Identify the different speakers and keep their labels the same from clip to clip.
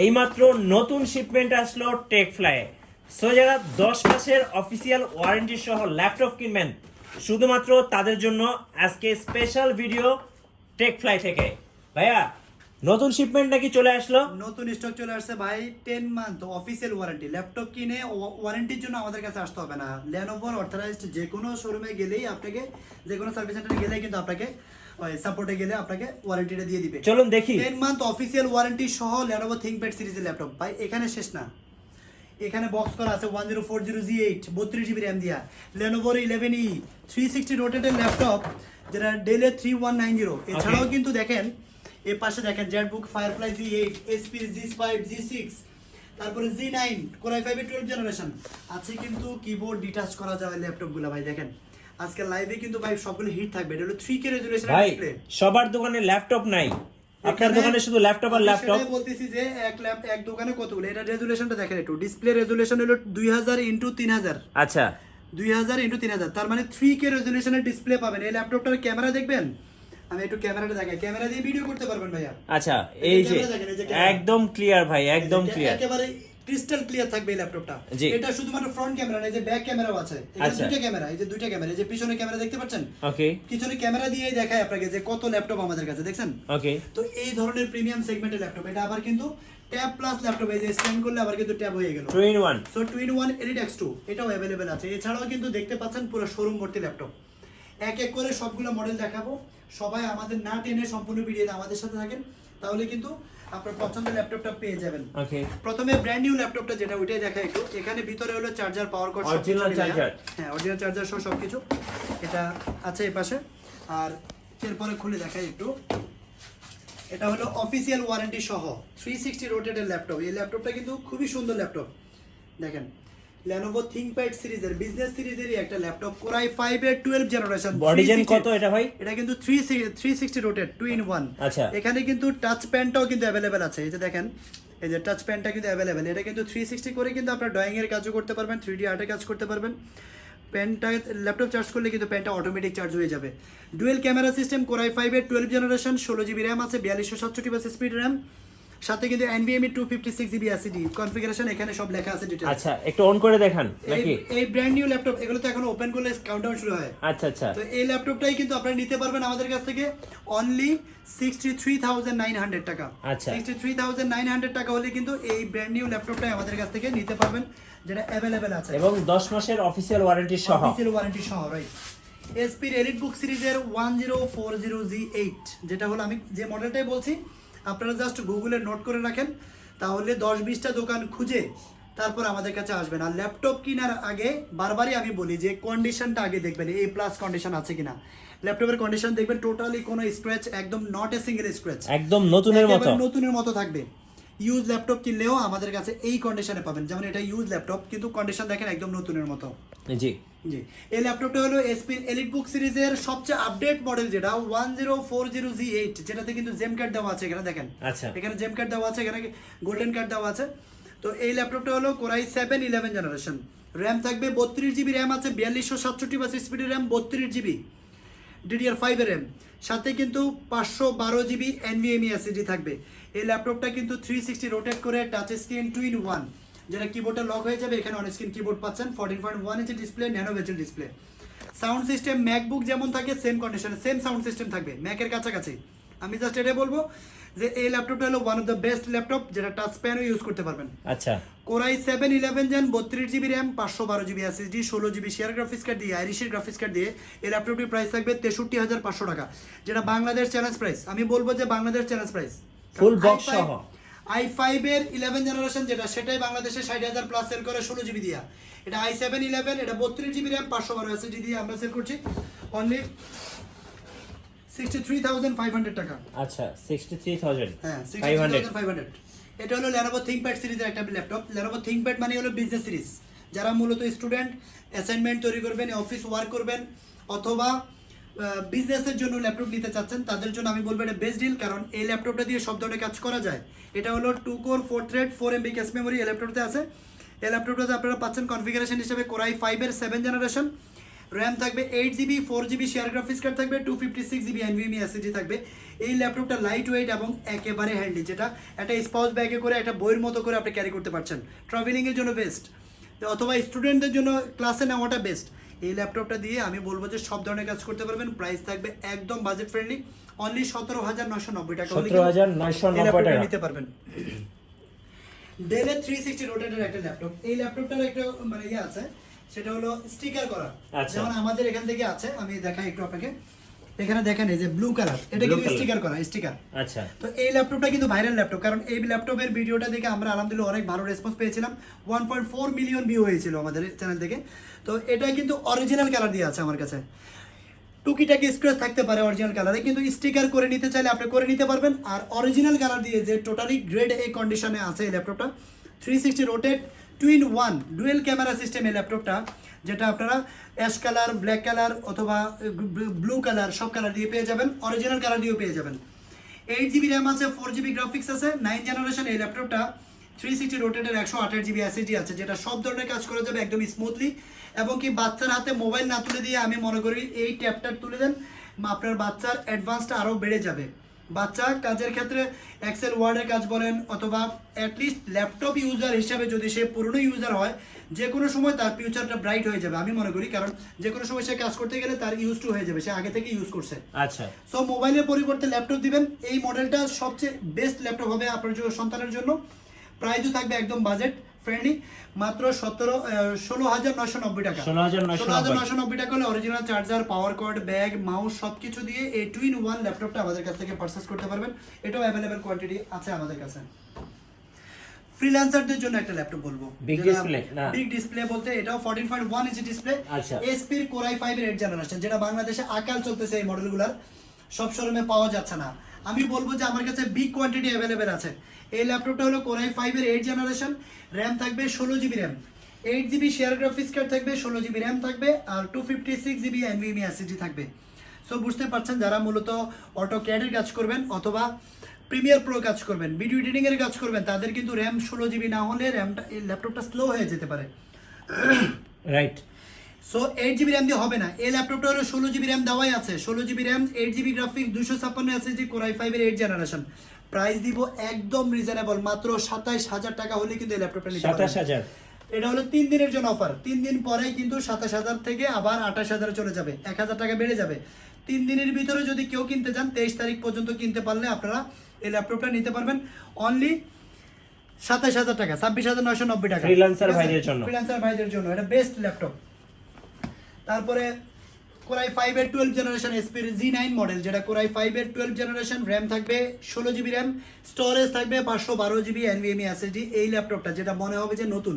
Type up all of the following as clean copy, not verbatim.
Speaker 1: এইমাত্র নতুন শিপমেন্ট আসলো টেকফ্লাই। সো যারা 10 মাসের অফিসিয়াল ওয়ারেন্টি সহ ল্যাপটপ কিনবেন শুধুমাত্র তাদের জন্য আজকে স্পেশাল ভিডিও টেকফ্লাই থেকে। ভাইয়া নতুন শিপমেন্ট নাকি চলে আসলো?
Speaker 2: নতুন স্টক চলে আসছে ভাই। 10 মান্থ অফিসিয়াল ওয়ারেন্টি। ল্যাপটপ কিনে ওয়ারেন্টির জন্য আমাদের কাছে আসতে হবে না। লেনোভোর অথরাইজড যে কোনো শোরুমে গেলেই আপনাকে, যে কোনো সার্ভিস সেন্টারে গেলেই কিন্তু আপনাকে সাপোর্টে গেলে আপনাকে ওয়ারেন্টিটা দিয়ে দিবে।
Speaker 1: চলুন দেখি।
Speaker 2: 10 মান্থ অফিসিয়াল ওয়ারেন্টি সহ লেনোভো থিংকপ্যাড সিরিজের ল্যাপটপ ভাই। এখানে শেষ না, এখানে বক্স করা আছে 1040G8 32GB র্যাম দিয়া লেনোভোর 11E 360 রোটেটের ল্যাপটপ, যেটা ডেলের 3190। এছাড়াও কিন্তু দেখেন এর পাশে দেখেন Jetbook firefly G8 SP G5 G6, তারপরে G9 Core i5 এর 12 জেনারেশন আছে। কিন্তু কিবোর্ড ডিটাচ করা যাবে ল্যাপটপগুলো ভাই। দেখেন আজকে লাইভে কিন্তু ভাই সবগুলো হিট থাকবে। এটা হলো 3K রেজোলিউশনের
Speaker 1: ভাই
Speaker 2: ডিসপ্লে।
Speaker 1: সবার দোকানে ল্যাপটপ নাই, আপনার দোকানে শুধু ল্যাপটপ আর ল্যাপটপ।
Speaker 2: আমি বলতেছি যে এক দোকানে কতগুলো, এটা রেজোলিউশনটা দেখেন একটু। ডিসপ্লে রেজোলিউশন হলো 2000x3000।
Speaker 1: আচ্ছা
Speaker 2: 2000x3000, তার মানে 3K রেজোলিউশনের ডিসপ্লে পাবেন। এই ল্যাপটপটার ক্যামেরা দেখবেন, আমি একটু ক্যামেরাটা দেখাই। ক্যামেরা দিয়ে ভিডিও করতে পারবেন ভাইয়া।
Speaker 1: আচ্ছা এই যে একদম ক্লিয়ার ভাই, একদম ক্লিয়ার,
Speaker 2: একেবারে ক্রিস্টাল ক্লিয়ার থাকবে এই ল্যাপটপটা। এটা শুধুমাত্র ফ্রন্ট ক্যামেরা না, এই যে ব্যাক ক্যামেরাও আছে। এখানে দুটো ক্যামেরা, এই যে দুটো ক্যামেরা, এই যে পিছনে ক্যামেরা দেখতে পাচ্ছেন।
Speaker 1: ওকে
Speaker 2: পিছনে ক্যামেরা দিয়েই দেখায় আপনাকে যে কত ল্যাপটপ আমাদের কাছে, দেখছেন?
Speaker 1: ওকে
Speaker 2: তো এই ধরনের প্রিমিয়াম সেগমেন্টের ল্যাপটপ। এটা আবার কিন্তু ট্যাব প্লাস ল্যাপটপ, এই যে স্ক্যান করলে আবার কিন্তু ট্যাব হয়ে গেল।
Speaker 1: 2 in 1।
Speaker 2: So 2-in-1 Elite X2 এটাও अवेलेबल আছে। এছাড়াও কিন্তু দেখতে পাচ্ছেন পুরো শোরুম ভর্তি ল্যাপটপ। এক এক করে সবগুলো মডেল দেখাবো। সবাই আমাদের না টেনে সম্পূর্ণ ভিডিওতে আমাদের সাথে থাকেন, তাহলে কিন্তু আপনার পছন্দের ল্যাপটপটা পেয়ে যাবেন।
Speaker 1: ওকে
Speaker 2: প্রথমে ব্র্যান্ড নিউ ল্যাপটপটা যেটা, ওইটাই দেখা একটু। এখানে ভিতরে হলো charger, power cord,
Speaker 1: original charger.
Speaker 2: হ্যাঁ অরিজিনাল চার্জার সহ সবকিছু এটা আছে এই পাশে। আর এরপরে খুলে দেখাই একটু। এটা হলো অফিসিয়াল ওয়ারেন্টি সহ 360 রোটেটের ল্যাপটপ। এই ল্যাপটপটা কিন্তু খুবই সুন্দর ল্যাপটপ। দেখেন Lenovo ThinkPad সিরিজের, বিজনেস সিরিজেরই একটা ল্যাপটপ, Core i5 এর 12 জেনারেশন।
Speaker 1: বডি জেন কত এটা ভাই?
Speaker 2: এটা কিন্তু 360 রোটেট 2-in-1।
Speaker 1: আচ্ছা
Speaker 2: এখানে কিন্তু টাচ প্যানটাও কিন্তু अवेलेबल আছে। এই যে দেখেন, এই যে টাচ প্যানটা কিন্তু अवेलेबल। এটা কিন্তু 360 করে কিন্তু আপনার ড্রয়িং এর কাজও করতে পারবেন, 3D আর্টের কাজ করতে পারবেন। পেনটা ল্যাপটপ চার্জ করলে কিন্তু পেনটা অটোমেটিক চার্জ হয়ে যাবে। Dual camera system, Core i5 এর 12 জেনারেশন, 16GB র্যাম আছে, 4267 বাস স্পিড র্যাম, সাথে কিন্তু NVMe 256GB SSD কনফিগারেশন। এখানে সব লেখা আছে ডিটেইলস।
Speaker 1: আচ্ছা একটু অন করে দেখান নাকি?
Speaker 2: এই ব্র্যান্ড নিউ ল্যাপটপ, এগুলো তো এখন ওপেন করলে কাউন্টডাউন শুরু হয়।
Speaker 1: আচ্ছা আচ্ছা
Speaker 2: তো এই ল্যাপটপটাই কিন্তু আপনারা নিতে পারবেন আমাদের কাছ থেকে অনলি 63,900 টাকা।
Speaker 1: আচ্ছা
Speaker 2: 63,900 টাকা হলে কিন্তু এই ব্র্যান্ড নিউ ল্যাপটপটাই আমাদের কাছ থেকে নিতে পারবেন, যেটা अवेलेबल আছে
Speaker 1: এবং 10 মাসের অফিসিয়াল ওয়ারেন্টি সহ।
Speaker 2: অফিসিয়াল ওয়ারেন্টি সহ, রাইট। এসপির এলিট বুক সিরিজের 1040G8, যেটা হলো আমি যে মডেলটাই বলছি, আপনারা জাস্ট গুগলে নোট করে রাখেন, তাহলে 10-20টা দোকান খুঁজে তারপর আমাদের কাছে আসবেন। আর ল্যাপটপ কেনার আগে বারবারই আমি বলি যে কন্ডিশনটা আগে দেখবেন, A+ কন্ডিশন আছে কিনা। ল্যাপটপের কন্ডিশন দেখবেন টোটালি কোনো স্ক্র্যাচ, একদম নট এ সিঙ্গেল স্ক্র্যাচ,
Speaker 1: একদম নতুনের মতো,
Speaker 2: নতুনের মতো থাকবে। ইউজ ল্যাপটপ কিনলেও আমাদের কাছে এই কন্ডিশনে পাবেন। যেমন এটা ইউজ ল্যাপটপ, কিন্তু কন্ডিশন দেখেন একদম নতুনের মতো।
Speaker 1: জি
Speaker 2: জি, এই ল্যাপটপটা হলো এসপি এলিট বুক সিরিজের সবচেয়ে আপডেট মডেল, যেটা 1040G8, যেটাতে কিন্তু জেম কার্ড দেওয়া আছে। এখানে দেখেন,
Speaker 1: আচ্ছা
Speaker 2: এখানে জেম কার্ড দেওয়া আছে, এখানে গোল্ডেন কার্ড দেওয়া আছে। তো এই ল্যাপটপটা হলো Core i7 11 জেনারেশন। র্যাম থাকবে 32GB র্যাম আছে, 4267 বাস স্পিডের র্যাম, 32GB DDR5 এর র্যাম, সাথে কিন্তু 512GB NVMe SSD থাকবে। এই ল্যাপটপটা কিন্তু 360 রোটেট করে টাচ স্ক্রিন 2-in-1, যেটা কিবোর্ডটা লক হয়ে যাবে। এখানে অন স্ক্রিন কিবোর্ড পাচ্ছেন, 14.1 inch display, nano bezel display. Sound system MacBook যেমন থাকে সেম কন্ডিশনে সেম সাউন্ড সিস্টেম থাকবে, ম্যাকের কাছাকাছি। আমি জাস্ট এটাই বলবো যে এই ল্যাপটপটা হলো one of the best laptop, যেটা টাচ প্যানও ইউজ করতে পারবেন।
Speaker 1: আচ্ছা
Speaker 2: Core i7 11 gen, 32GB RAM, 512GB SSD, 16GB share graphics card দিয়ে, আইরিশের গ্রাফিক্স কার্ড দিয়ে এই ল্যাপটপটির প্রাইস থাকবে 63,500 টাকা, যেটা বাংলাদেশ চ্যালেঞ্জ প্রাইস। আমি বলবো যে Bangladesh challenge price.
Speaker 1: Full box সহ
Speaker 2: i5 এর 11 জেনারেশন যেটা, সেটাই বাংলাদেশে 60,000 প্লাস সেল করে 16GB দিয়া। এটা i7 11, এটা 32GB র্যাম, 512 SSD দিয়ে আমরা সেল করছি অনলি 63,500 টাকা।
Speaker 1: আচ্ছা 63,500।
Speaker 2: হ্যাঁ 63,500। এটা হলো Lenovo ThinkPad সিরিজের একটা ল্যাপটপ। Lenovo ThinkPad মানে হলো বিজনেস সিরিজ। যারা মূলত স্টুডেন্ট অ্যাসাইনমেন্ট তৈরি করবেন, অফিস ওয়ার্ক করবেন, অথবা বিজনেসের জন্য ল্যাপটপ নিতে চাচ্ছেন, তাদের জন্য আমি বলবো এটা বেস্ট ডিল, কারণ এই ল্যাপটপটা দিয়ে সব ধরনের কাজ করা যায়। এটা হলো 2 core 4 thread 4MB cache memory এই ল্যাপটপটাতে আছে। এই ল্যাপটপটাতে আপনারা পাচ্ছেন কনফিগারেশন হিসেবে Core i5 এর 7 জেনারেশন, র্যাম থাকবে 8GB, 4GB share graphics card থাকবে, 256GB NVMe SSD থাকবে। এই ল্যাপটপটা লাইট ওয়েট এবং একেবারে হ্যান্ডি, যেটা একটা স্পাউস ব্যাগে করে একটা বইয়ের মতো করে আপনি ক্যারি করতে পারছেন। ট্রাভেলিংয়ের জন্য বেস্ট, অথবা স্টুডেন্টদের জন্য ক্লাসে নেওয়াটা বেস্ট। এই ল্যাপটপটা দিয়ে আমি বলবো যে সব ধরনের কাজ করতে পারবেন। প্রাইস থাকবে একদম বাজেট ফ্রেন্ডলি, অনলি 17,990 টাকা হলে
Speaker 1: 17,990 টাকা
Speaker 2: নিতে পারবেন। ডেলের 360 রোটেটের একটা ল্যাপটপ। এই ল্যাপটপটার একটা মানে ইয়ে আছে, সেটা হলো স্টিকার করা।
Speaker 1: আচ্ছা।
Speaker 2: যেমন আমাদের এখান থেকে আছে, আমি দেখাই একটু আপনাকে। এখানে দেখেন এই যে ব্লু কালার, এটা
Speaker 1: Blue
Speaker 2: কিন্তু
Speaker 1: color।
Speaker 2: স্টিকার করা, স্টিকার।
Speaker 1: আচ্ছা,
Speaker 2: তো এই ল্যাপটপটা কিন্তু ভাইরাল ল্যাপটপ, কারণ এই ল্যাপটপের ভিডিওটা দেখে আমরা আলহামদুলিল্লাহ অনেক ভালো রেসপন্স পেয়েছিলাম। 1.4 মিলিয়ন ভিউ হয়েছিল আমাদের চ্যানেল থেকে। তো এটা কিন্তু অরিজিনাল কালার দিয়ে আছে আমার কাছে। টুকিটাকি স্ক্র্যাচ থাকতে পারে অরিজিনাল কালারে, কিন্তু স্টিকার করে নিতে চাইলে আপনি করে নিতে পারবেন। আর অরিজিনাল কালার দিয়ে যে টোটালি গ্রেড এ কন্ডিশনে আছে এই ল্যাপটপটা, 360 rotate twin one dual camera system এই ল্যাপটপটা, যেটা আপনারা অ্যাশ কালার, ব্ল্যাক কালার অথবা ব্লু কালার সব কালার দিয়ে পেয়ে যাবেন, অরিজিনাল কালার দিয়েও পেয়ে যাবেন। 8GB র্যাম আছে, 4GB গ্রাফিক্স আছে, 9 জেনারেশন এই ল্যাপটপটা। 360 রোটেটের 128GB SSD আছে, যেটা সব ধরনের কাজ করা যাবে একদম স্মুথলি। এবং কি বাচ্চার হাতে মোবাইল না তুলে দিয়ে আমি মনে করি এই ট্যাবটা তুলে দেন, আপনার বাচ্চার অ্যাডভান্সটা আরও বেড়ে যাবে। বাচ্চা কাজের ক্ষেত্রে এক্সেল ওয়ার্ডের কাজ বলেন, অথবা অ্যাটলিস্ট ল্যাপটপ ইউজার হিসাবে যদি সে পুরনো ইউজার হয়, যে কোনো সময় তার ফিউচারটা ব্রাইট হয়ে যাবে আমি মনে করি। কারণ যে কোনো সময় সে কাজ করতে গেলে তার ইউজ টু হয়ে যাবে, সে আগে থেকে ইউজ করছে।
Speaker 1: আচ্ছা,
Speaker 2: সো মোবাইলের পরিবর্তে ল্যাপটপ দিবেন, এই মডেলটা সবচেয়ে বেস্ট ল্যাপটপ হবে আপনার সন্তানের জন্য। প্রাইসও থাকবে একদম বাজেট ফ্রেন্ডলি, মাত্র 16,990 টাকা। 16,990 টাকা হলে original charger, power cord, bag, mouse সবকিছু দিয়ে এই টুইন ওয়ান ল্যাপটপটা আমাদের কাছ থেকে পারচেস করতে পারবেন। এটাও অ্যাভেলেবেল কোয়ান্টিটি আছে আমাদের কাছে। ফ্রিল্যান্সারদের জন্য একটা ল্যাপটপ বলবো,
Speaker 1: বিগ ডিসপ্লে না,
Speaker 2: বিগ ডিসপ্লে বলতে এটাও 14.1 ইঞ্চি ডিসপ্লে।
Speaker 1: আচ্ছা,
Speaker 2: এসপির কোরাই 5 এর 8 জেনারেশন, যেটা বাংলাদেশে আকাল চলতেছে এই মডেলগুলোর, সব শোরুমে পাওয়া যাচ্ছে না। আমি বলবো যে আমার কাছে বিগ কোয়ান্টিটি অ্যাভেলেবেল আছে। এই ল্যাপটপটা হলো কোরাই 5 এর 8 জেনারেশন, র্যাম থাকবে 16GB RAM, 8GB share graphics card থাকবে, 16GB র্যাম থাকবে, আর 256GB NVMe SSD থাকবে। সো বুঝতে পারছেন, যারা মূলত অটো ক্যাডের কাজ করবেন অথবা প্রিমিয়ার প্রো কাজ করবেন, ভিডিও এডিটিং এর কাজ করবেন, তাদের কিন্তু র্যাম 16GB না হলে র্যামটা এই ল্যাপটপটা স্লো হয়ে যেতে পারে।
Speaker 1: রাইট।
Speaker 2: সো 8GB র্যাম দিয়ে হবে না, এই ল্যাপটপটা হলো 16GB র্যাম দেওয়াই আছে, 16GB RAM, 8GB graphics, 256 SSD, core i 5 এর 8 জেনারেশন। প্রাইস দিব একদম রিজনেবল, মাত্র 27,000 টাকা হলে কিন্তু এই ল্যাপটপটা নিতে পারবেন।
Speaker 1: 27,000।
Speaker 2: এটা হলো 3 দিনের জন্য অফার, 3 দিন পরেই কিন্তু 27,000 থেকে আবার 28,000 চলে যাবে, 1,000 টাকা বেড়ে যাবে। 3 দিনের ভিতরে যদি কেউ কিনতে চান, 23 তারিখ পর্যন্ত কিনতে পারলে আপনারা এই ল্যাপটপটা নিতে পারবেন অনলি 27,000 টাকা, 26,990 টাকা।
Speaker 1: ফ্রিল্যান্সার ভাইদের জন্য,
Speaker 2: ফ্রিল্যান্সার ভাইদের জন্য এটা বেস্ট ল্যাপটপ। তারপরে কোরাই 5 এর 12 জেনারেশন এসপি G9 মডেল, যেটা কোরাই 5 এর 12 জেনারেশন, র্যাম থাকবে 16GB র্যাম, স্টোরেজ থাকবে 512GB NVMe SSD। এই ল্যাপটপটা যেটা মনে হবে যে নতুন,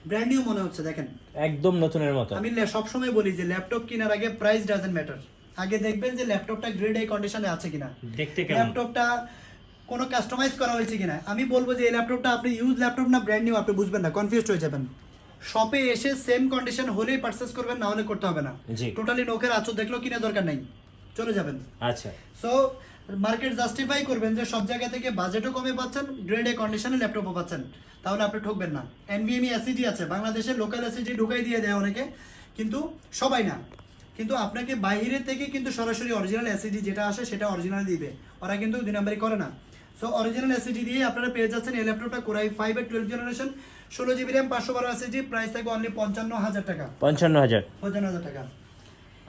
Speaker 2: ব্র্যান্ড নিউ মনে হচ্ছে, দেখেন
Speaker 1: একদম নতুনের মতো।
Speaker 2: আমি সবসময় বলি যে ল্যাপটপ কেনার আগে প্রাইস ডাজন্ট ম্যাটার, আগে দেখবেন যে ল্যাপটপটা গ্রেড এ কন্ডিশনে আছে কিনা,
Speaker 1: দেখতে কেমন,
Speaker 2: ল্যাপটপটা কোনো কাস্টমাইজ করা হয়েছে কিনা। আমি বলবো যে এই ল্যাপটপটা আপনি ইউজ ল্যাপটপ না ব্র্যান্ড নিউ, আপনি বুঝবেন না, কনফিউজড হয়ে যাবেন। শপে এসে সেম কন্ডিশন হলেই পারচেস করবেন, না হলে করতে হবে না।
Speaker 1: জি।
Speaker 2: টোটালি নোকের আঁচড় দেখলেও কিনা দরকার নেই, চলে যাবেন।
Speaker 1: আচ্ছা,
Speaker 2: সো মার্কেট জাস্টিফাই করবেন যে সব জায়গা থেকে বাজেটও কমে পাচ্ছেন, গ্রেড এ কন্ডিশনে ল্যাপটপও পাচ্ছেন, তাহলে আপনি ঠকবেন না। NVMe SSD আছে, বাংলাদেশে লোকাল SSD ঢুকাই দিয়ে দেয় অনেকে, কিন্তু সবাই না, কিন্তু আপনাকে বাইরে থেকে কিন্তু সরাসরি অরিজিনাল SSD যেটা আসে সেটা অরিজিনাল দিবে, ওরা কিন্তু 2 নাম্বারই করে না। সো অরিজিনাল SSD দিয়ে আপনারা পেয়ে যাচ্ছেন এই ল্যাপটপটা কোরাই 5 এর 12 generation, 16GB RAM, 512 SSD, price থাকবে অনলি 55,000 টাকা।
Speaker 1: 55,000।
Speaker 2: 55,000 টাকা।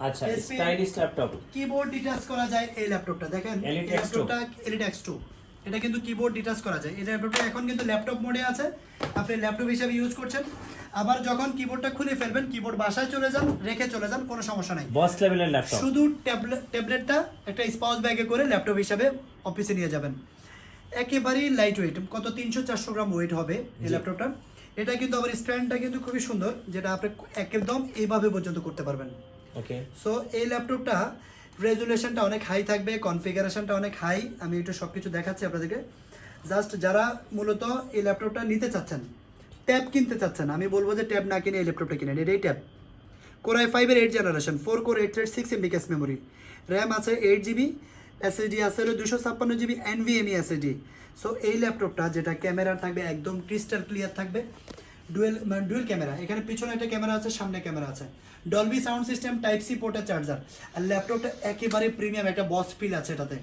Speaker 1: আচ্ছা,
Speaker 2: SP
Speaker 1: stylish laptop,
Speaker 2: keyboard detach করা যায় এই ল্যাপটপটা, দেখেন এই
Speaker 1: Elite X2।
Speaker 2: ল্যাপটপটা Elite X2, এটা কিন্তু কিবোর্ড ডিটাচ করা যায়। এই ল্যাপটপটা এখন কিন্তু ল্যাপটপ মোডে আছে, আপনি ল্যাপটপ হিসেবে ইউজ করছেন, আবার যখন কিবোর্ডটা খুলে ফেলবেন, কিবোর্ড বাসায় চলে যান, রেখে চলে যান, কোনো সমস্যা নাই।
Speaker 1: বস লেভেলের ল্যাপটপ,
Speaker 2: শুধু ট্যাবলেটটা একটা স্পাউস ব্যাগে করে ল্যাপটপ হিসেবে অফিসে নিয়ে যাবেন। একেবারেই লাইট ওয়েট, কত 300-400 গ্রাম ওয়েট হবে এই ল্যাপটপটা। এটা কিন্তু আবার স্ট্যান্ডটা কিন্তু খুবই সুন্দর, যেটা আপনি একদম এইভাবে পর্যন্ত করতে পারবেন।
Speaker 1: ওকে।
Speaker 2: সো এই ল্যাপটপটা রেজুলেশনটা অনেক হাই থাকবে, কনফিগারেশনটা অনেক হাই, আমি একটু সব কিছু দেখাচ্ছি আপনাদেরকে। জাস্ট যারা মূলত এই ল্যাপটপটা নিতে চাচ্ছেন, ট্যাব কিনতে চাচ্ছেন, আমি বলবো যে ট্যাব না কিনে এই ল্যাপটপটা কিনেন, এটাই ট্যাব। কোরাই 5 এর 8 generation, 4 core 8 thread 6 MB cache memory, RAM আছে 8GB, SSD আছে হলো 256GB NVMe SSD। সো এই ল্যাপটপটা যেটা ক্যামেরা থাকবে একদম ক্রিস্টাল ক্লিয়ার থাকবে, ডুয়েল ক্যামেরা, এখানে পিছনে একটা ক্যামেরা আছে, সামনে ক্যামেরা আছে, Dolby sound system, type C পোর্টের চার্জার, আর ল্যাপটপটা একেবারে প্রিমিয়াম একটা বস ফিল আছে এটাতে।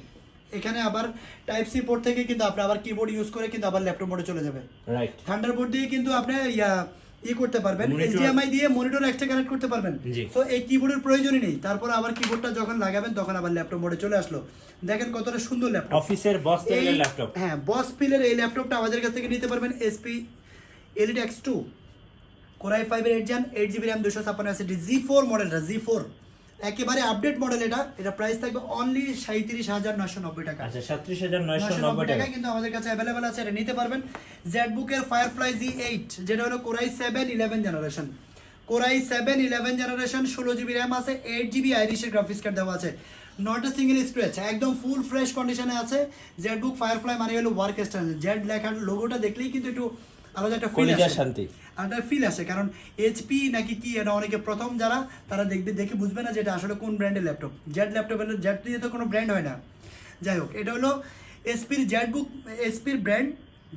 Speaker 2: এখানে আবার টাইপ সি পোর্ট থেকে কিন্তু আপনি আবার কিবোর্ড ইউজ করে কিন্তু আবার ল্যাপটপ মোডে চলে যাবে।
Speaker 1: রাইট,
Speaker 2: থান্ডারবোল্ট দিয়ে কিন্তু আপনি করতে পারবেন,
Speaker 1: Monitor-
Speaker 2: এইচডিএমআই দিয়ে মনিটর এক্সট্রা কানেক্ট করতে পারবেন।
Speaker 1: জি।
Speaker 2: তো এই কিবোর্ডের প্রয়োজনই নেই, তারপর আবার কিবোর্ডটা যখন লাগাবেন তখন আবার ল্যাপটপ মোডে চলে আসলো। দেখেন কতটা সুন্দর ল্যাপটপ,
Speaker 1: অফিসের বস লেভেলের ল্যাপটপ।
Speaker 2: হ্যাঁ বস ফিলের এই ল্যাপটপটা আমাদের কাছ থেকে নিতে পারবেন। SP elite X2 Core i5 এর 8 8GB RAM 256 SSD G4 মডেলটা, G4 একেবারে আপডেট মডেল। এটা প্রাইস থাকবে অনলি 37,990 টাকা।
Speaker 1: আচ্ছা, 37,990 টাকা।
Speaker 2: কিন্তু আমাদের কাছে অ্যাভেলেবেল আছে, এটা নিতে পারবেন। জেটবুকের ফায়ারফ্লাই G8 যেটা হলো Core i7 11 generation, Core i7 11 generation, 16GB RAM আছে, 8GB আইরিশের গ্রাফিক্স কার্ড দেওয়া আছে, নট এ সিঙ্গেল স্ক্র্যাচ, একদম ফুল ফ্রেশ কন্ডিশনে আছে। জেটবুক ফায়ারফ্লাই মানে হলো ওয়ার্ক স্ট্যান্ডার্ড, জেড লেখার লোগোটা দেখলেই কিন্তু একটু আলাদা একটা ফিল
Speaker 1: কলিজা
Speaker 2: আসে,
Speaker 1: শান্তি।
Speaker 2: একটা ফিল আসে। কারণ এইচপি নাকি কি এটা অনেকে প্রথম যারা তারা দেখে বুঝবে না যে এটা আসলে কোন ব্র্যান্ডের ল্যাপটপ। জেড ল্যাপটপ হলো, জেড দিয়ে তো কোনো ব্র্যান্ড হয় না। যাই হোক, এটা হলো এসপির ব্র্যান্ড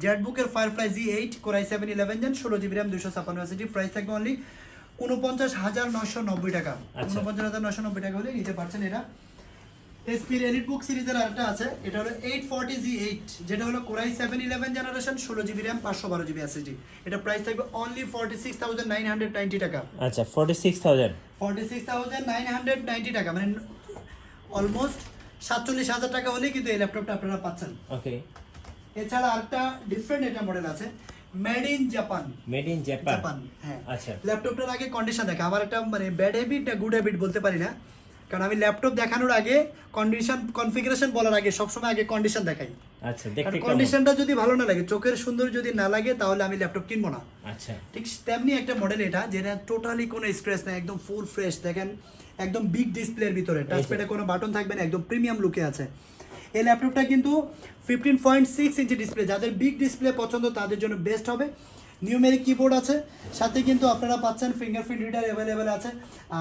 Speaker 2: জেটবুকের Firefly G8 Core i7 11 Gen 16GB RAM 256 SSD। Price থাকবে অনলি 49,990 টাকা। 49,990 টাকা হলে নিতে পারছেন এটা। এসপির এলিটবুক সিরিজের আরেকটা আছে, এটা হলো 840 G8 যেটা হলো Core i7 11 generation, 16GB RAM 512GB SSD। এটা প্রাইস থাকবে অনলি 46,990 টাকা।
Speaker 1: আচ্ছা,
Speaker 2: 46,990 টাকা, মানে অলমোস্ট 47,000 টাকা হলে কিন্তু এই ল্যাপটপটা আপনারা পাচ্ছেন।
Speaker 1: ওকে।
Speaker 2: এছাড়া আরেকটা ডিফারেন্ট এটা মডেল আছে, made in Japan.
Speaker 1: Made in Japan.
Speaker 2: Japan, হ্যাঁ।
Speaker 1: আচ্ছা।
Speaker 2: ল্যাপটপটার আগে কন্ডিশন দেখা, আমার একটা মানে ব্যাড হ্যাবিট না গুড হ্যাবিট বলতে পারি না, কারণ আমি ল্যাপটপ দেখানোর আগে কনফিগারেশন বলার আগে সবসময় আগে কন্ডিশন দেখাই।
Speaker 1: আচ্ছা, দেখতে কেমন?
Speaker 2: কন্ডিশনটা যদি ভালো না লাগে, চোখের সুন্দর যদি না লাগে, তাহলে আমি ল্যাপটপ কিনবো না।
Speaker 1: আচ্ছা,
Speaker 2: ঠিক তেমনি একটা মডেল এটা, যেটা টোটালি কোনো স্ক্র্যাচ নেই, একদম ফুল ফ্রেশ। দেখেন একদম বিগ ডিসপ্লের ভিতরে, টাচপ্যাডে কোনো বাটন থাকবে না, একদম প্রিমিয়াম লুকে আছে। এই ল্যাপটপটা কিন্তু 15.6 ইঞ্চি ডিসপ্লে, যাদের বিগ ডিসপ্লে পছন্দ তাদের জন্য বেস্ট হবে। নিউমেরিক কিবোর্ড আছে, সাথে কিন্তু আপনারা পাচ্ছেন ফিঙ্গারপ্রিন্ট রিডার অ্যাভেলেবেল আছে।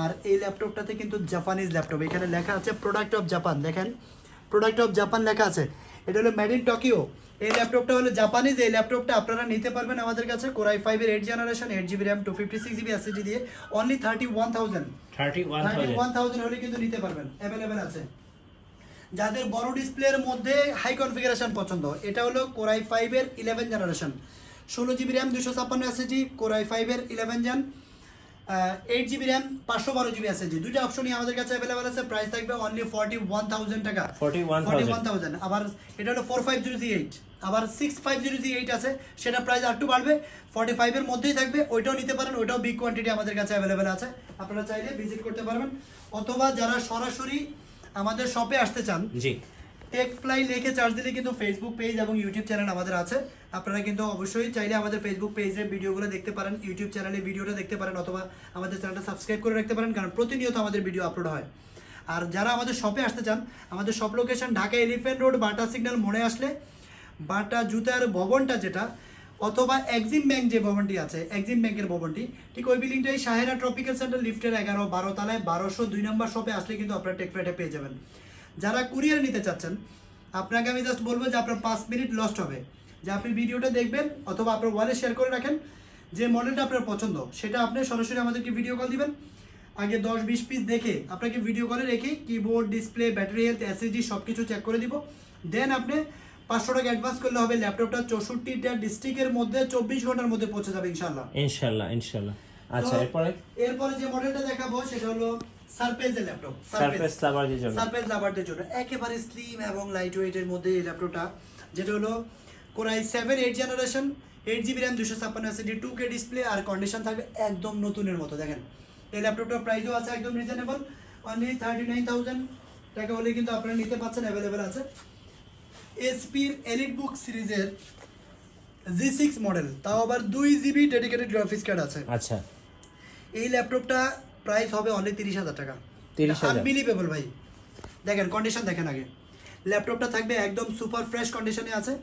Speaker 2: আর এই ল্যাপটপটাতে কিন্তু জাপানিজ ল্যাপটপ, এখানে লেখা আছে প্রোডাক্ট অফ জাপান। দেখেন প্রোডাক্ট অফ জাপান লেখা আছে, এটা হলো মেড ইন টোকিও। এই ল্যাপটপটা হলো জাপানিজ। এই ল্যাপটপটা আপনারা নিতে পারবেন আমাদের কাছে Core i5 এর 8 generation, 8GB RAM 256GB SSD দিয়ে অনলি 31,000 হলে কিন্তু নিতে পারবেন, অ্যাভেলেবেল আছে। যাদের বড় ডিসপ্লের মধ্যে হাই কনফিগারেশন পছন্দ, এটা হলো Core i5 এর 11 generation, 16GB RAM 256 SSD, Core i5 এর 11 Gen 8GB RAM 512GB SSD। দুইটা অপশনই আমাদের কাছে অ্যাভেলেবেল আছে। প্রাইস থাকবে অনলি 41,000 টাকা। 41,000। আবার এটা হলো 450 G8, আবার 650 G8 আছে, সেটা প্রাইস আরেকটু বাড়বে, 45 এর মধ্যেই থাকবে। ওইটাও নিতে পারেন, ওইটাও বিগ কোয়ান্টিটি আমাদের কাছে অ্যাভেলেবেল আছে, আপনারা চাইলে ভিজিট করতে পারবেন। অথবা যারা সরাসরি আমাদের শপে আসতে চান,
Speaker 1: জি,
Speaker 2: টেকফ্লাই লিখে চার্জ দিলে কিন্তু ফেসবুক পেজ এবং ইউটিউব চ্যানেল আমাদের আছে। আপনারা কিন্তু অবশ্যই চাইলে আমাদের ফেসবুক পেজের ভিডিওগুলো দেখতে পারেন, ইউটিউব চ্যানেলে ভিডিওটা দেখতে পারেন, অথবা আমাদের চ্যানেলটা সাবস্ক্রাইব করে রাখতে পারেন, কারণ প্রতিনিয়ত আমাদের ভিডিও আপলোড হয়। আর যারা আমাদের শপে আসতে চান, আমাদের shop location Dhaka elephant road, বাটা সিগন্যাল মোড়ে আসলে বাটা জুতার ভবনটা যেটা, অথবা এক্সিম ব্যাংক যে ভবনটি আছে, এক্সিম ব্যাংকের ভবনটি, ঠিক ওই বিল্ডিংটাই সাহেরা ট্রপিক্যাল সেন্টার লিফটের 11-12 তলায় 1202 নম্বর শপে আসলে কিন্তু আপনারা টেকফ্লাইটে পেয়ে যাবেন। যারা কুরিয়ার নিতে চাচ্ছেন, আপনাকে আমি জাস্ট বলবো যে আপনার 5 মিনিট লস্ট হবে, যে আপনি ভিডিওটা দেখবেন অথবা আপনার ওয়ালে শেয়ার করে রাখেন, যে মডেলটা আপনার পছন্দ সেটা আপনি সরাসরি আমাদেরকে ভিডিও কল দিবেন। আগে 10-20 পিস দেখে আপনাকে ভিডিও কলে রেখে keyboard, display, battery health, SSD সব কিছু চেক করে দিব। দেন আপনি 500 টাকা অ্যাডভান্স করলে হবে, ল্যাপটপটা 64টা ডিস্ট্রিক্টের মধ্যে 24 ঘন্টার মধ্যে পৌঁছে যাবে ইনশাআল্লাহ।
Speaker 1: ইনশাআল্লাহ। আচ্ছা,
Speaker 2: এরপরে যে মডেলটা দেখাবো সেটা হলো সারফেসের ল্যাপটপ,
Speaker 1: সারফেস লাভারদের জন্য।
Speaker 2: সারফেস লাভারদের জন্য একেবারে স্লিম এবং লাইট ওয়েটের মধ্যে এই ল্যাপটপটা, যেটা হলো Core i7 8 generation, 8GB RAM 256 SSD, 2K display, আর কন্ডিশন থাকবে একদম নতুনের মতো। দেখেন এই ল্যাপটপটার প্রাইসও আছে একদম রিজনেবল, অনলি 39,000 টাকা হলে কিন্তু আপনারা নিতে পাচ্ছেন, অ্যাভেলেবেল আছে। এসপির এলিটবুক সিরিজের G6 মডেল, তাও আবার 2GB ডেডিকেটেড গ্রাফিক্স কার্ড আছে।
Speaker 1: আচ্ছা,
Speaker 2: এই ল্যাপটপটা প্রাইস হবে অনলি 30,000 টাকা।
Speaker 1: 30,000
Speaker 2: আনবিলিভেবল ভাই। দেখেন কন্ডিশন দেখেন আগে, ল্যাপটপটা থাকবে একদম সুপার ফ্রেশ কন্ডিশনে আছে।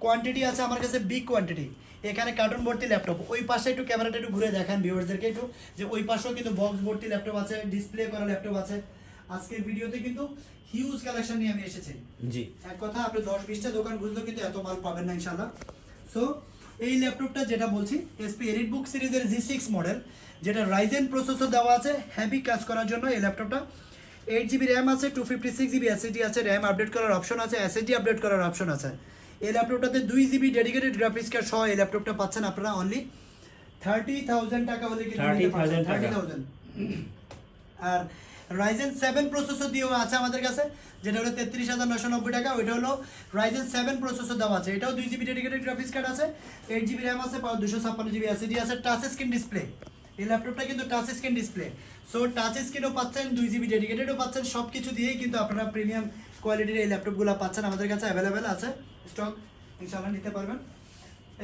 Speaker 2: কোয়ান্টিটি আছে আমার কাছে বিগ কোয়ান্টিটি, এখানে কার্টুন ভর্তি ল্যাপটপ। ওই পাশে একটু ক্যামেরাটা একটু ঘুরে দেখান ভিউয়ার্সদেরকে একটু, যে ওই পাশেও কিন্তু বক্স ভর্তি ল্যাপটপ আছে, ডিসপ্লে করা ল্যাপটপ আছে। আজকের ভিডিওতে কিন্তু হিউজ কালেকশন নিয়ে আমি এসেছি।
Speaker 1: জি,
Speaker 2: এক কথা আপনি 10-20টা দোকান বুঝলেও কিন্তু এত মাল পাবেন না ইনশাআল্লাহ। সো এই ল্যাপটপটা যেটা বলছি এসপি এলিটবুক সিরিজের G6 মডেল, যেটা রাইজেন প্রসেসর দেওয়া আছে হেভি কাজ করার জন্য। এই ল্যাপটপটা 8GB র্যাম আছে, 256GB SSD আছে, র্যাম আপডেট করার অপশন আছে, SSD আপডেট করার অপশন আছে। এই ল্যাপটপটাতে 2GB ডেডিকেটেড গ্রাফিক্স কার্ড সহ এই ল্যাপটপটা পাচ্ছেন আপনারা অনলি 30,000 টাকা হলে কিন্তু
Speaker 1: 30,000 টাকা।
Speaker 2: 30,000। আর রাইজেন 7 প্রসেসর দিয়েও আছে আমাদের কাছে, যেটা হলো 33,990 টাকা। ওইটা হলো রাইজেন 7 প্রসেসর দেওয়া আছে, এটাও 2GB ডেডিকেটেড গ্রাফিক্স কার্ড আছে, 8GB র্যাম আছে, 256GB SSD আছে, টাচ স্ক্রিন ডিসপ্লে। এই ল্যাপটপটা কিন্তু touch screen display, so touch স্ক্রিনও পাচ্ছেন, 2GB ডেডিকেটেডও পাচ্ছেন, সব কিছু দিয়েই কিন্তু আপনারা প্রিমিয়াম কোয়ালিটির এই ল্যাপটপগুলো পাচ্ছেন। আমাদের কাছে অ্যাভেলেবেল আছে স্টক, ইনশাআল্লাহ নিতে পারবেন।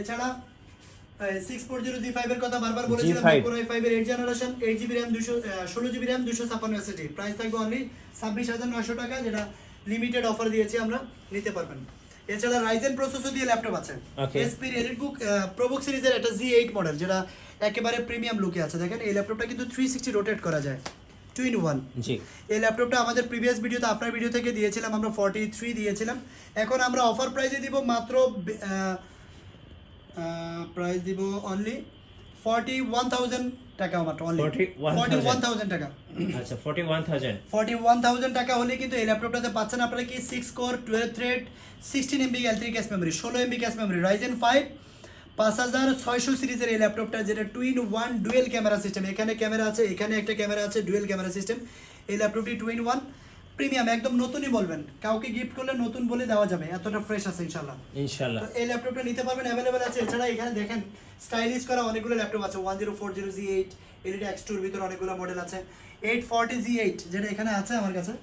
Speaker 2: এছাড়া 640G5 এর কথা বারবার বলেছিলাম,
Speaker 1: G5
Speaker 2: Core i5 এর 8 generation, 8GB RAM 16GB RAM 256 SSD, price থাকবে অনলি 26,900 টাকা, যেটা লিমিটেড অফার দিয়েছি আমরা, নিতে পারবেন। এছাড়া রাইজেন প্রসেসর দিয়ে ল্যাপটপ আছে,
Speaker 1: Okay.
Speaker 2: SP এলিটবুক প্রোবুক সিরিজের একটা Z8 মডেল, যেটা একেবারে প্রিমিয়াম লুকে আছে। দেখেন এই ল্যাপটপটা কিন্তু 360 রোটেট করা যায়, 2 in 1।
Speaker 1: জি
Speaker 2: এই ল্যাপটপটা আমাদের প্রিভিয়াস ভিডিওতে, আপনার ভিডিও থেকে দিয়েছিলাম আমরা 43 দিয়েছিলাম, এখন আমরা অফার প্রাইসে দিব মাত্র প্রাইস দিব অনলি 41,000 টাকা, মাত্র অনলি 41,000 টাকা।
Speaker 1: আচ্ছা 41,000
Speaker 2: 41,000 টাকা হলে কিন্তু এই ল্যাপটপটাতে পাচ্ছেন আপনারা কি 6 core 12 thread 16 MB L3 cache memory, 16 MB cache memory, Ryzen 5 5600 সিরিজের এই ল্যাপটপটা, যেটা 2 in 1 ডুয়েল ক্যামেরা সিস্টেম, এখানে ক্যামেরা আছে, এখানে একটা ক্যামেরা আছে, ডুয়েল ক্যামেরা সিস্টেম। এই ল্যাপটপটি 2 in 1 প্রিমিয়াম, একদম নতুনই বলবেন, কাউকে গিফট করলে নতুন বলে দেওয়া যাবে, এতটা ফ্রেশ আছে ইনশাআল্লাহ।
Speaker 1: ইনশাআল্লাহ।
Speaker 2: তো এই ল্যাপটপটা নিতে পারবেন, অ্যাভেলেবেল আছে। এছাড়া এখানে দেখেন স্টাইলিশ করা অনেকগুলো ল্যাপটপ আছে, 1040G8 এলইডি X2 এর ভিতরে অনেকগুলো মডেল আছে, 840G8 যেটা এখানে আছে আমার কাছে,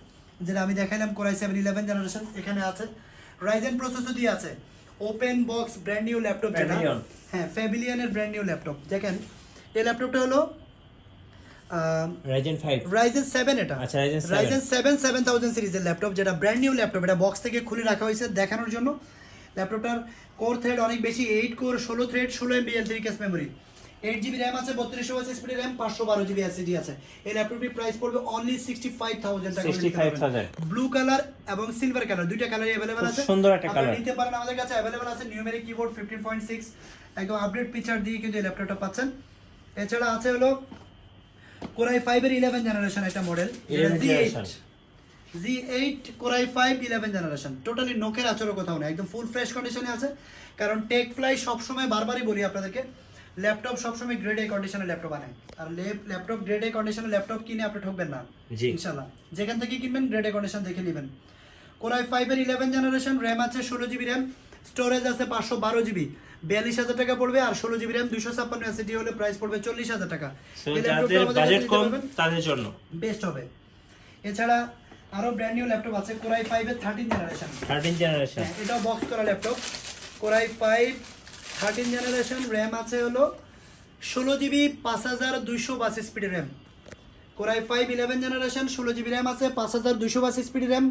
Speaker 2: যেটা আমি দেখাইলাম Core i7 11 জেনারেশন, এখানে আছে, রাইজেন প্রসেসর দিয়ে আছে, open box brand new laptop, যেটা
Speaker 1: Pavilion।
Speaker 2: হ্যাঁ ফ্যাবিলিয়নের ব্র্যান্ড নিউ ল্যাপটপ। দেখেন এই ল্যাপটপটা হলো
Speaker 1: রাইজেন 5
Speaker 2: রাইজেন 7, এটা
Speaker 1: আচ্ছা, Ryzen 7
Speaker 2: রাইজেন 7 7000 সিরিজের ল্যাপটপ, যেটা ব্র্যান্ড নিউ ল্যাপটপ, এটা বক্স থেকে খুলে রাখা হয়েছে দেখানোর জন্য। ল্যাপটপটার কোর থ্রেড অনেক বেশি, 8 core 16 thread 16 MB L3 cache memory, 8GB RAM আছে, 3200 স্পিড র্যাম, 512GB SSD আছে। এই ল্যাপটপটির প্রাইস পড়বে অনলি 65,000 টাকা।
Speaker 1: 65,000
Speaker 2: ব্লু কালার এবং সিলভার কালার, দুইটা কালারই अवेलेबल আছে,
Speaker 1: খুব সুন্দর একটা
Speaker 2: আপনারা
Speaker 1: কালার।
Speaker 2: নিতে পারেন, আমাদের কাছে अवेलेबल আছে। নিউমেরিক কিবোর্ড 15.6 একদম আপডেট ফিচার দিয়ে কিন্তু এই ল্যাপটপটা পাচ্ছেন। এছাড়া আছে হলো Core i5 এর 11 জেনারেশন একটা model, Z8 Core i5 11 generation, totally নোকের আচরও কোথাও নেই, একদম ফুল ফ্রেশ কন্ডিশনে আছে। কারণ টেক ফ্লাই সবসময় বারবারই বলি আপনাদেরকে, ল্যাপটপ সবসময় গ্রেড এ কন্ডিশনে ল্যাপটপ বানায়, আর ল্যাপটপ গ্রেড এ কন্ডিশনে ল্যাপটপ কিনে আপনি ঠকবেন না
Speaker 1: জি।
Speaker 2: ইনশাআল্লাহ, যেখান থেকে কিনবেন গ্রেড এ কন্ডিশন দেখে নেবেন। Core i5 এর 11 জেনারেশন, র্যাম আছে 16GB র্যাম, স্টোরেজ আছে 512GB, 42,000 টাকা পড়বে। আর 16GB র্যাম 256 SSD হলে প্রাইস পড়বে 40,000 টাকা।
Speaker 1: সো যাদের বাজেট কম তাদের জন্য
Speaker 2: বেস্ট হবে। এছাড়া আরো ব্র্যান্ড নিউ ল্যাপটপ আছে, Core i5 এর 13 জেনারেশন,
Speaker 1: 13 জেনারেশন
Speaker 2: এটাও বক্স করা laptop. Core i5 13 generation, RAM আছে হলো 16GB 5252 speed RAM. Core i5 11 generation, 16GB RAM আছে, 5252 speed RAM,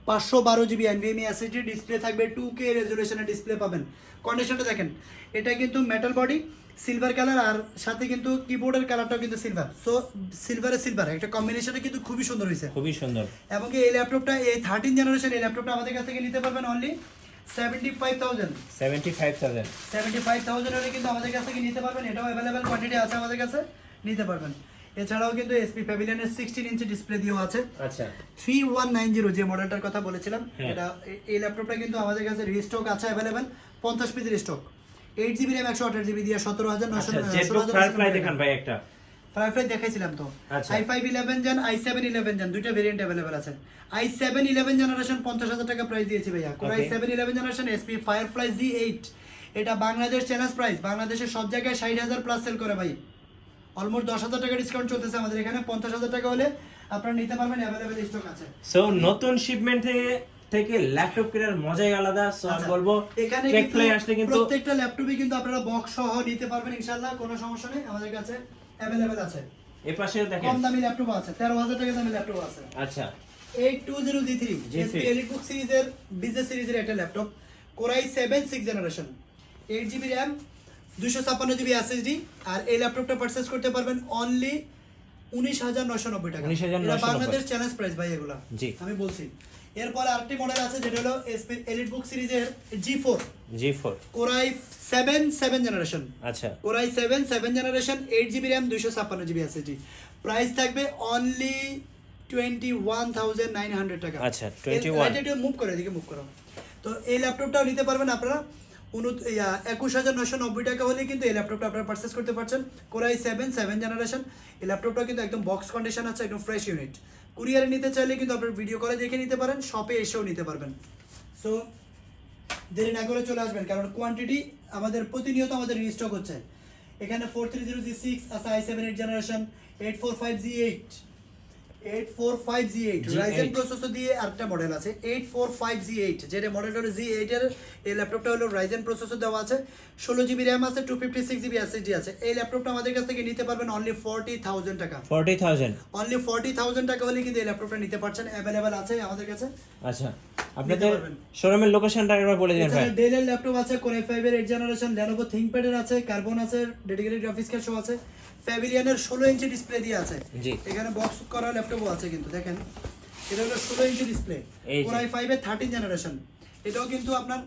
Speaker 2: 512GB NVMe SSD, display থাকবে 2K রেজোলিউশনের ডিসপ্লে পাবেন। কন্ডিশনটা দেখেন, এটা কিন্তু মেটাল বডি, সিলভার কালার, আর সাথে কিন্তু কিবোর্ডের কালারটাও কিন্তু সিলভার, সো সিলভারে সিলভার একটা কম্বিনেশনে কিন্তু খুবই সুন্দর হয়েছে।
Speaker 1: খুবই সুন্দর।
Speaker 2: এবং এই ল্যাপটপটা, এই 13 জেনারেশন এই ল্যাপটপটা আমাদের কাছ থেকে নিতে পারবেন অনলি 75,000 হলে কিন্তু আমাদের কাছ থেকে নিতে পারবেন, এটাও অ্যাভেলেবেল কোয়ান্টিটি আছে আমাদের কাছে, নিতে পারবেন। এছাড়াও কিন্তু এসপি প্যাভিলিয়নের 16 ইঞ্চি ডিসপ্লে দিয়েও আছে।
Speaker 1: আচ্ছা
Speaker 2: 3190 যে মডেলটার কথা বলেছিলাম,
Speaker 1: হ্যাঁ।
Speaker 2: এটা এই ল্যাপটপটা কিন্তু আমাদের কাছে রিস্টক আছে available, 50 piece restock, 8GB RAM 128GB দিয়ে 17,900
Speaker 1: আচ্ছা জেটবুক ফায়ারফ্লাই দেখান ভাই একটা।
Speaker 2: ফায়ারফ্লাই দেখাইছিলাম তো।
Speaker 1: আচ্ছা।
Speaker 2: i5 11 জেন, i7 11 জেন, দুইটা ভেরিয়েন্ট अवेलेबल আছে। i7 11 জেনারেশন 50,000 টাকা প্রাইস দিয়েছি ভাইয়া। Core
Speaker 1: Okay.
Speaker 2: i7 11 generation SP firefly Z8, এটা বাংলাদেশ চ্যালেঞ্জ প্রাইস, বাংলাদেশের সব জায়গায় 60,000 প্লাস সেল করে ভাই। অলমোস্ট 10,000 টাকা ডিসকাউন্ট চলতেছে আমাদের এখানে, 50,000 টাকা হলে আপনারা নিতে পারবেন, अवेलेबल স্টক আছে।
Speaker 1: সো নতুন শিপমেন্ট থেকে ল্যাপটপ কেনার মজাই আলাদা। সো আমি
Speaker 2: আচ্ছা,
Speaker 1: বলবো
Speaker 2: এখানে
Speaker 1: টেক ফ্লাই আসলে কিন্তু
Speaker 2: প্রত্যেকটা ল্যাপটপই কিন্তু আপনারা বক্স সহ নিতে পারবেন ইনশাআল্লাহ, কোনো সমস্যা নেই, আমাদের কাছে अवेलेबल আছে।
Speaker 1: এই পাশে দেখেন
Speaker 2: কম দামি ল্যাপটপ আছে, 13,000 টাকা দামি ল্যাপটপ আছে।
Speaker 1: আচ্ছা
Speaker 2: 820G3 SP এলিটবুক সিরিজের বিজনেস সিরিজের একটা laptop, Core i7 6 generation, 8GB RAM 256GB SSD, আর এই ল্যাপটপটা পারচেজ করতে পারবেন অনলি 19,990 টাকা।
Speaker 1: 19,990
Speaker 2: এটা বাংলাদেশ চ্যালেঞ্জ প্রাইস ভাই এগুলা,
Speaker 1: জি।
Speaker 2: আমি বলছি এরপরে আরেকটি মডেল আছে যেটা হলো এলিট বুক সিরিজের G4
Speaker 1: G4
Speaker 2: কোরাই 7 জেনারেশন।
Speaker 1: আচ্ছা
Speaker 2: core i 7 generation 8GB RAM 256GB SSD। Price থাকবে অনলি 21,900 টাকা।
Speaker 1: আচ্ছা 21
Speaker 2: এটা মুভ করে এদিকে মুভ করো। তো এই ল্যাপটপটাও নিতে পারবেন আপনারা 21,990 টাকা হলে কিন্তু এই ল্যাপটপটা আপনারা পারচেস করতে পারছেন। Core i 7 generation. এই ল্যাপটপটা কিন্তু একদম বক্স কন্ডিশন আছে, একদম ফ্রেশ ইউনিট। কুরিয়ারে নিতে চাইলে কিন্তু আপনার ভিডিও কলে দেখে নিতে পারেন, শপে এসেও নিতে পারবেন। সো দেরি না করে চলে আসবেন, কারণ কোয়ান্টিটি আমাদের প্রতিনিয়ত আমাদের রিস্টক হচ্ছে। এখানে 430G6 আছে, i7 8 generation, 845G8 Ryzen processor দিয়ে আরেকটা মডেল আছে 845G8, যেটা মডেলটা হলো G8 এর। এই ল্যাপটপটা হলো রাইজেন প্রসেসর দেওয়া আছে, 16GB র্যাম আছে, 256GB SSD আছে। এই ল্যাপটপটা আমাদের কাছ থেকে নিতে পারবেন অনলি 40,000 টাকা।
Speaker 1: 40,000
Speaker 2: অনলি 40,000 টাকা হলে কিন্তু এই ল্যাপটপটা নিতে পারছেন, অ্যাভেলেবেল আছে আমাদের কাছে।
Speaker 1: আচ্ছা আপনাদের শোরুমের লোকেশনটা একবার বলে দিন ভাই।
Speaker 2: ডেলের ল্যাপটপ আছে, কোরাই 5 এর 8 জেনারেশন, Lenovo ThinkPad এর আছে, কার্বন আছে, ডেডিকেটেড গ্রাফিক্স কার্ড সহ আছে, প্যাভিলিয়নের 16 ইঞ্চি ডিসপ্লে দিয়ে আছে।
Speaker 1: জি
Speaker 2: এখানে বক্স করা ল্যাপটপও আছে কিন্তু দেখেন, এটা হলো 16 ইঞ্চি ডিসপ্লে, কোরাই 5 এর 13 জেনারেশন। এটাও কিন্তু আপনার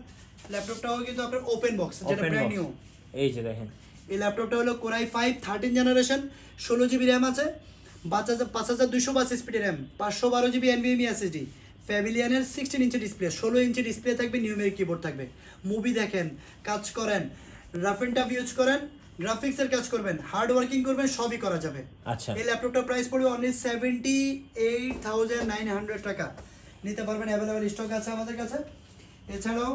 Speaker 2: ল্যাপটপটাও কিন্তু আপনার ওপেন বক্স, যেটা ব্র্যান্ড নিউ।
Speaker 1: এই যে দেখেন
Speaker 2: এই ল্যাপটপটা হলো কোরাই 5 13 জেনারেশন, 16GB র্যাম আছে, 5252 স্পিডের RAM, 512GB NVMe SSD, প্যাভিলিয়নের 16 inch display, 16 inch display থাকবে, নিউমেরিক কিবোর্ড থাকবে। মুভি দেখেন, কাজ করেন, রাফ এন্ড টাফ ইউজ করেন, গ্রাফিক্সের কাজ করবেন, হার্ড ওয়ার্কিং করবেন, সবই করা যাবে।
Speaker 1: আচ্ছা
Speaker 2: এই ল্যাপটপটার প্রাইস পড়বে অনলি 78,900 টাকা। নিতে পারবেন, অ্যাভেলেবেল স্টক আছে আমাদের কাছে। এছাড়াও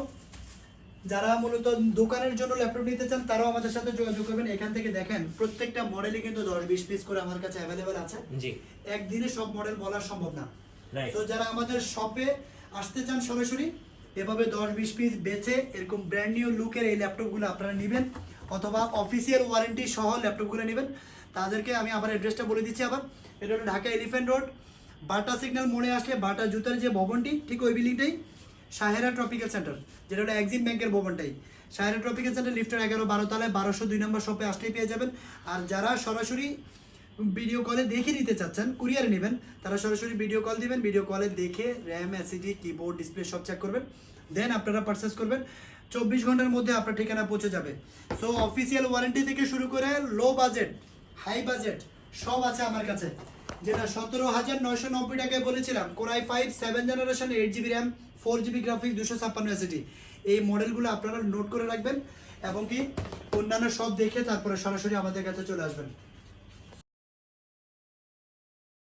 Speaker 2: যারা মূলত দোকানের জন্য ল্যাপটপ নিতে চান তারাও আমাদের সাথে যোগাযোগ করবেন। এখান থেকে দেখেন প্রত্যেকটা মডেলই কিন্তু 10-20 পিস করে আমার কাছে অ্যাভেলেবেল আছে।
Speaker 1: জি
Speaker 2: একদিনে সব মডেল বলা সম্ভব না।
Speaker 1: রাইট
Speaker 2: তো যারা আমাদের শপে আসতে চান সরাসরি, এভাবে 10-20 পিস বেচে এরকম ব্র্যান্ড নিউ লুকের এই ল্যাপটপগুলো আপনারা নেবেন, অথবা অফিসিয়াল ওয়ারেন্টি সহ ল্যাপটপগুলো নেবেন, তাদেরকে আমি আবার অ্যাড্রেসটা বলে দিচ্ছি আবার। এটা হলো ঢাকা এলিফ্যান্ট রোড, বাটা সিগন্যাল মোড়ে আসলে বাটা জুতার যে ভবনটি ঠিক ওই বিল্ডিংটাই সাহেরা ট্রপিক্যাল সেন্টার, যেটা হলো এক্সিম ব্যাংকের ভবনটাই। সাহেরা ট্রপিক্যাল সেন্টার লিফটের 11-12 তলায় 1202 নম্বর শপে আসলেই পেয়ে যাবেন। আর যারা সরাসরি ভিডিও কলে দেখে নিতে চাচ্ছেন, কুরিয়ারে নেবেন, তারা সরাসরি ভিডিও কল দিবেন, ভিডিও কলে দেখে র্যাম এসএসডি কিবোর্ড ডিসপ্লে সব চেক করবেন, দেন আপনারা পারচেস করবেন। 24 ঘন্টার মধ্যে আপনার ঠিকানা পৌঁছে যাবে। সো অফিসিয়াল ওয়ারেন্টি থেকে শুরু করে লো বাজেট হাই বাজেট সব আছে আমার কাছে, যেটা 17,990 টাকায় বলেছিলাম। Core i 5 7 generation, 8GB RAM, 4GB graphics, 256 SSD। এই মডেলগুলো আপনারা নোট করে রাখবেন এবং কি অন্যান্য সব দেখে তারপরে সরাসরি আমাদের কাছে চলে আসবেন।